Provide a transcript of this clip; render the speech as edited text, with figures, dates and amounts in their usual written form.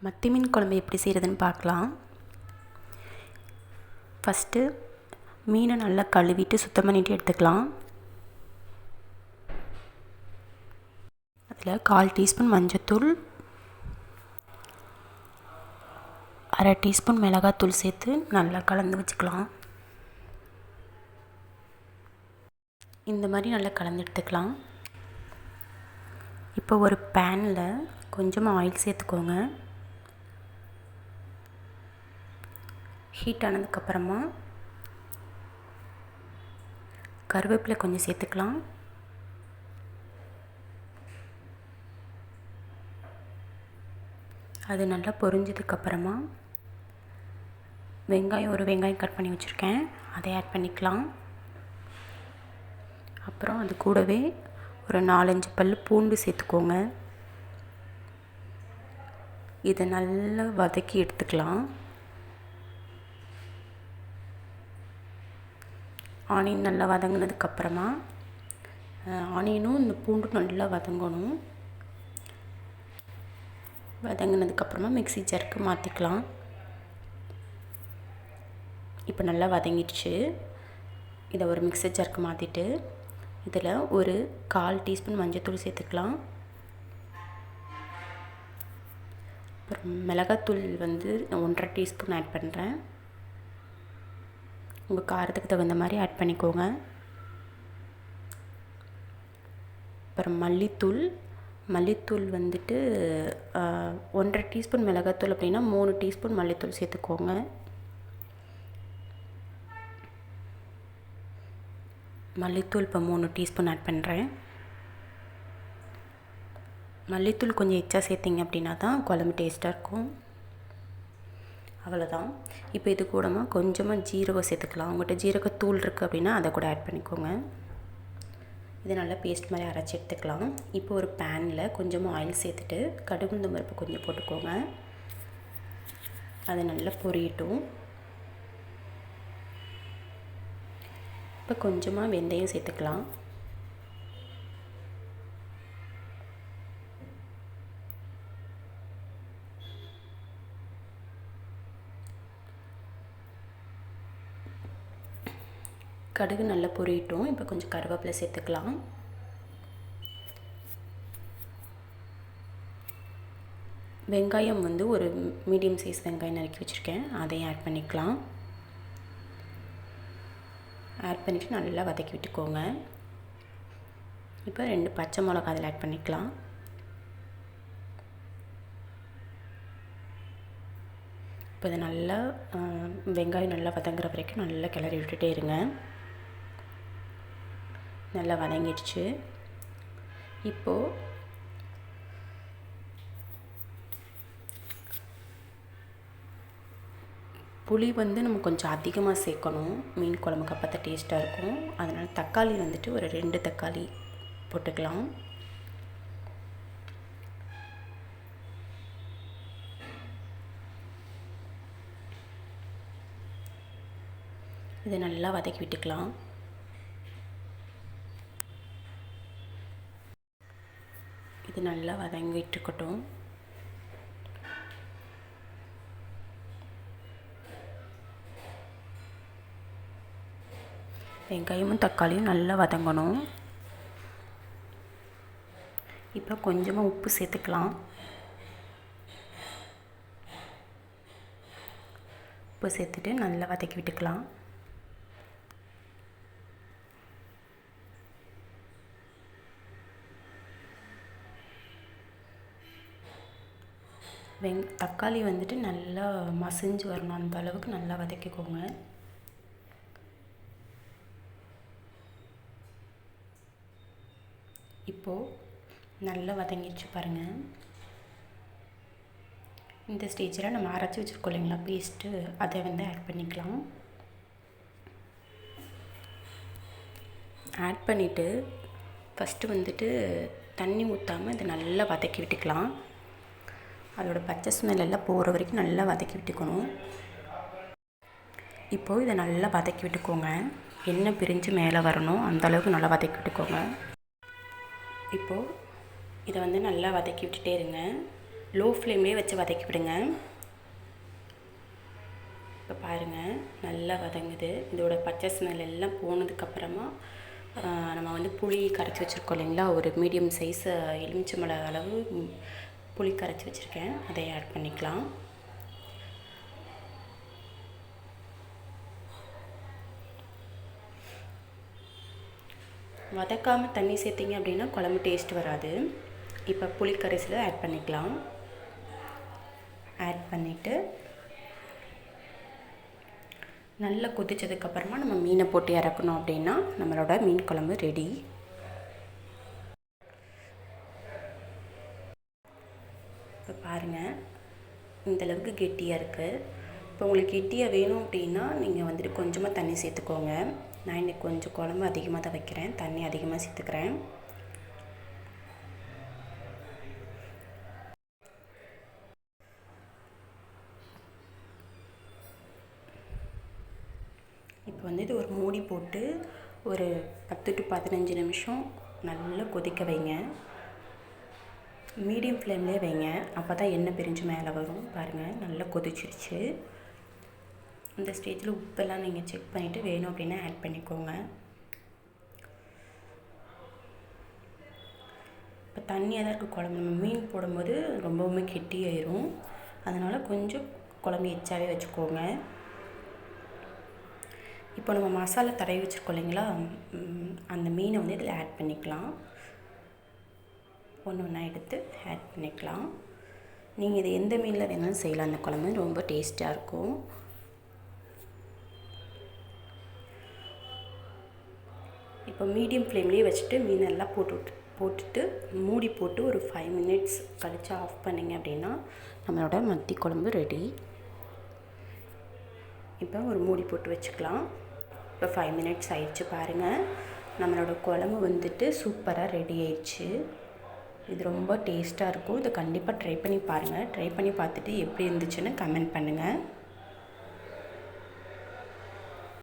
மத்தி மீன் குழம்பு எப்படி செய்கிறதுன்னு பார்க்கலாம். ஃபஸ்ட்டு மீனை நல்லா கழுவிட்டு சுத்தம் பண்ணிவிட்டு எடுத்துக்கலாம். அதில் 1/4 டீஸ்பூன் மஞ்சத்தூள், 1/2 டீஸ்பூன் மிளகாத்தூள் சேர்த்து நல்லா கலந்து வச்சுக்கலாம். இந்த மாதிரி நல்லா கலந்து எடுத்துக்கலாம். இப்போ ஒரு பேனில் கொஞ்சமாக ஆயில் சேர்த்துக்கோங்க. ஹீட் ஆனதுக்கப்புறமா கருவேப்பிலை கொஞ்சம் சேர்த்துக்கலாம். அது நல்லா பொரிஞ்சதுக்கப்புறமா ஒரு வெங்காயம் கட் பண்ணி வச்சுருக்கேன், அதை ஆட் பண்ணிக்கலாம். அப்புறம் அது கூடவே ஒரு 4-5 பல் பூண்டு சேர்த்துக்கோங்க. இதை நல்லா வதக்கி எடுத்துக்கலாம். ஆனியன் நல்லா வதங்கினதுக்கப்புறமா ஆனியனும் இந்த பூண்டும் நல்லா வதங்கணும். வதங்கினதுக்கப்புறமா மிக்ஸி ஜாருக்கு மாற்றிக்கலாம். இப்போ நல்லா வதங்கிடுச்சு. இதை ஒரு மிக்ஸி ஜாருக்கு மாற்றிட்டு இதில் ஒரு 1/4 டீஸ்பூன் மஞ்சத்தூள் சேர்த்துக்கலாம். அப்புறம் மிளகாத்தூள் 1/2 டீஸ்பூன் ஆட் பண்ணுறேன். உங்கள் காரத்துக்கு தகுந்த மாதிரி ஆட் பண்ணிக்கோங்க. அப்புறம் மல்லித்தூள் 1/2 டீஸ்பூன் மிளகாத்தூள் அப்படின்னா 3 டீஸ்பூன் மல்லித்தூள் சேர்த்துக்கோங்க. மல்லித்தூள் இப்போ 3 டீஸ்பூன் ஆட் பண்ணுறேன். மல்லித்தூள் கொஞ்சம் எச்சா சேர்த்திங்க அப்படின்னா தான் குழம்பு டேஸ்ட்டாக இருக்கும். அவ்வளோதான். இப்போ இது கூடமா கொஞ்சமாக ஜீரகம் சேர்த்துக்கலாம். உங்கள்கிட்ட ஜீரகத்தூள் இருக்குது அப்படின்னா அதை கூட ஆட் பண்ணிக்கோங்க. இது நல்லா பேஸ்ட் மாதிரி அரைச்சி எடுத்துக்கலாம். இப்போ ஒரு பேனில் கொஞ்சமாக ஆயில் சேர்த்துட்டு கடுகு உளுந்தம் பருப்பு கொஞ்சம் போட்டுக்கோங்க. அது நல்லா பொரியட்டும். இப்போ கொஞ்சமாக வெந்தயம் சேர்த்துக்கலாம். கடுகு நல்லா பொரியட்டும். இப்போ கொஞ்சம் கருவேப்பிலை சேர்த்துக்கலாம். வெங்காயம் ஒரு மீடியம் சைஸ் வெங்காயம் நறுக்கி வச்சுருக்கேன், அதையும் ஆட் பண்ணிக்கலாம். ஆட் பண்ணிவிட்டு நல்லா வதக்கி விட்டுக்கோங்க. இப்போ 2 பச்சை மிளகா அதில் ஆட் பண்ணிக்கலாம். இப்போ இதை நல்லா வெங்காயம் நல்லா வதங்குற வரைக்கும் நல்லா கிளறி விட்டுட்டே இருங்க. நல்லா வதங்கிடுச்சு. இப்போது புளி நம்ம கொஞ்சம் அதிகமாக சேர்க்கணும். மீன் குழம்புக்கு அப்போ தான் டேஸ்ட்டாக இருக்கும். அதனால் தக்காளி ஒரு 2 தக்காளி போட்டுக்கலாம். இதை நல்லா வதக்கி விட்டுக்கலாம். இது நல்லா வதங்கிட்டு இருக்கட்டும். வெங்காயமும் தக்காளியும் நல்லா வதங்கணும். இப்போ கொஞ்சமாக உப்பு சேர்த்துக்கலாம். உப்பு சேர்த்துட்டு நல்லா வதக்கி விட்டுக்கலாம். தக்காளி நல்லா மசிஞ்சு வரணும், அந்த அளவுக்கு நல்லா வதக்கிக்கோங்க. இப்போது நல்லா வதங்கிடுச்சு பாருங்கள். இந்த ஸ்டேஜில் நம்ம அரைச்சி வச்சுருக்கோம் இல்லைங்களா பேஸ்ட்டு, அதை ஆட் பண்ணிக்கலாம். ஆட் பண்ணிவிட்டு ஃபஸ்ட்டு தண்ணி ஊற்றாமல் இதை நல்லா வதக்கி விட்டுக்கலாம். அதோடய பச்சை ஸ்மெல் எல்லாம் போகிற வரைக்கும் நல்லா வதக்கி விட்டுக்கணும். இப்போது இதை நல்லா வதக்கி விட்டுக்கோங்க. எண்ணெய் பிரிஞ்சு மேலே வரணும், அந்தளவுக்கு நல்லா வதக்கி விட்டுக்கோங்க. இப்போது இதை நல்லா வதக்கி விட்டுட்டே இருங்க. லோ ஃப்ளேம்லேயே வச்சு வதக்கி விடுங்க. இப்போ பாருங்கள் நல்லா வதங்குது. இதோட பச்சை ஸ்மெல் எல்லாம் போனதுக்கப்புறமா நம்ம வந்து புளி கரைச்சி வச்சுருக்கோம் இல்லைங்களா, ஒரு மீடியம் சைஸ் எலுமிச்சம்பழ அளவு புளி கரைச்சி வச்சுருக்கேன், அதை ஆட் பண்ணிக்கலாம். வதக்காமல் தண்ணி சேர்த்திங்க அப்படின்னா குழம்பு டேஸ்ட் வராது. இப்போ புளி கரைசலை ஆட் பண்ணிக்கலாம். ஆட் பண்ணிவிட்டு நல்லா கொதிச்சதுக்கப்புறமா நம்ம மீனை போட்டு இறக்கணும் அப்படின்னா நம்மளோட மீன் குழம்பு ரெடி. இப்போ பாருங்கள் இந்தளவுக்கு கெட்டியாக இருக்குது. இப்போ உங்களுக்கு கெட்டியாக வேணும் அப்படின்னா நீங்கள் வந்துட்டு கொஞ்சமாக தண்ணி சேர்த்துக்கோங்க. நான் இன்றைக்கி கொஞ்சம் குழம்பு அதிகமாக தான் வைக்கிறேன், தண்ணி அதிகமாக சேர்த்துக்கிறேன். இப்போ வந்து இது ஒரு மூடி போட்டு ஒரு 10 to 15 நிமிஷம் நல்லா கொதிக்க வைங்க. மீடியம் ஃப்ளேம்லேயே வைங்க, அப்போ தான் எண்ணெய் பிரிஞ்சு மேலே வரும். பாருங்கள் நல்லா கொதிச்சிருச்சு. இந்த ஸ்டேஜில் உப்பெல்லாம் நீங்கள் செக் பண்ணிவிட்டு வேணும் அப்படின்னா ஆட் பண்ணிக்கோங்க. இப்போ தண்ணியாக தான் இருக்குது குழம்பு. நம்ம மீன் போடும்போது ரொம்பவுமே கெட்டியாயிரும், அதனால் கொஞ்சம் குழம்பு எச்சாவே வச்சுக்கோங்க. இப்போ நம்ம மசாலா தடவி வச்சுருக்கோம் இல்லைங்களா, அந்த மீனை வந்து இதில் ஆட் பண்ணிக்கலாம். ஒன்று ஒன்றா எடுத்து ஆட் பண்ணிக்கலாம். நீங்கள் இது எந்த மீனில் வேணாலும் செய்யலாம். அந்த குழம்பு ரொம்ப டேஸ்ட்டாக இருக்கும். இப்போ மீடியம் ஃப்ளேம்லேயே வச்சுட்டு மீனெல்லாம் போட்டுட்டு மூடி போட்டு ஒரு 5 minutes கழித்து ஆஃப் பண்ணிங்க அப்படின்னா நம்மளோட மத்தி குழம்பு ரெடி. இப்போ ஒரு மூடி போட்டு வச்சுக்கலாம். இப்போ 5 minutes ஆயிடுச்சு. பாருங்கள் நம்மளோட குழம்பு வந்துட்டு சூப்பராக ரெடி ஆயிடுச்சு. இது ரொம்ப டேஸ்ட்டாக இருக்கும். இதை கண்டிப்பாக ட்ரை பண்ணி பாருங்கள். ட்ரை பண்ணி பார்த்துட்டு எப்படி இருந்துச்சுன்னு கமெண்ட் பண்ணுங்கள்.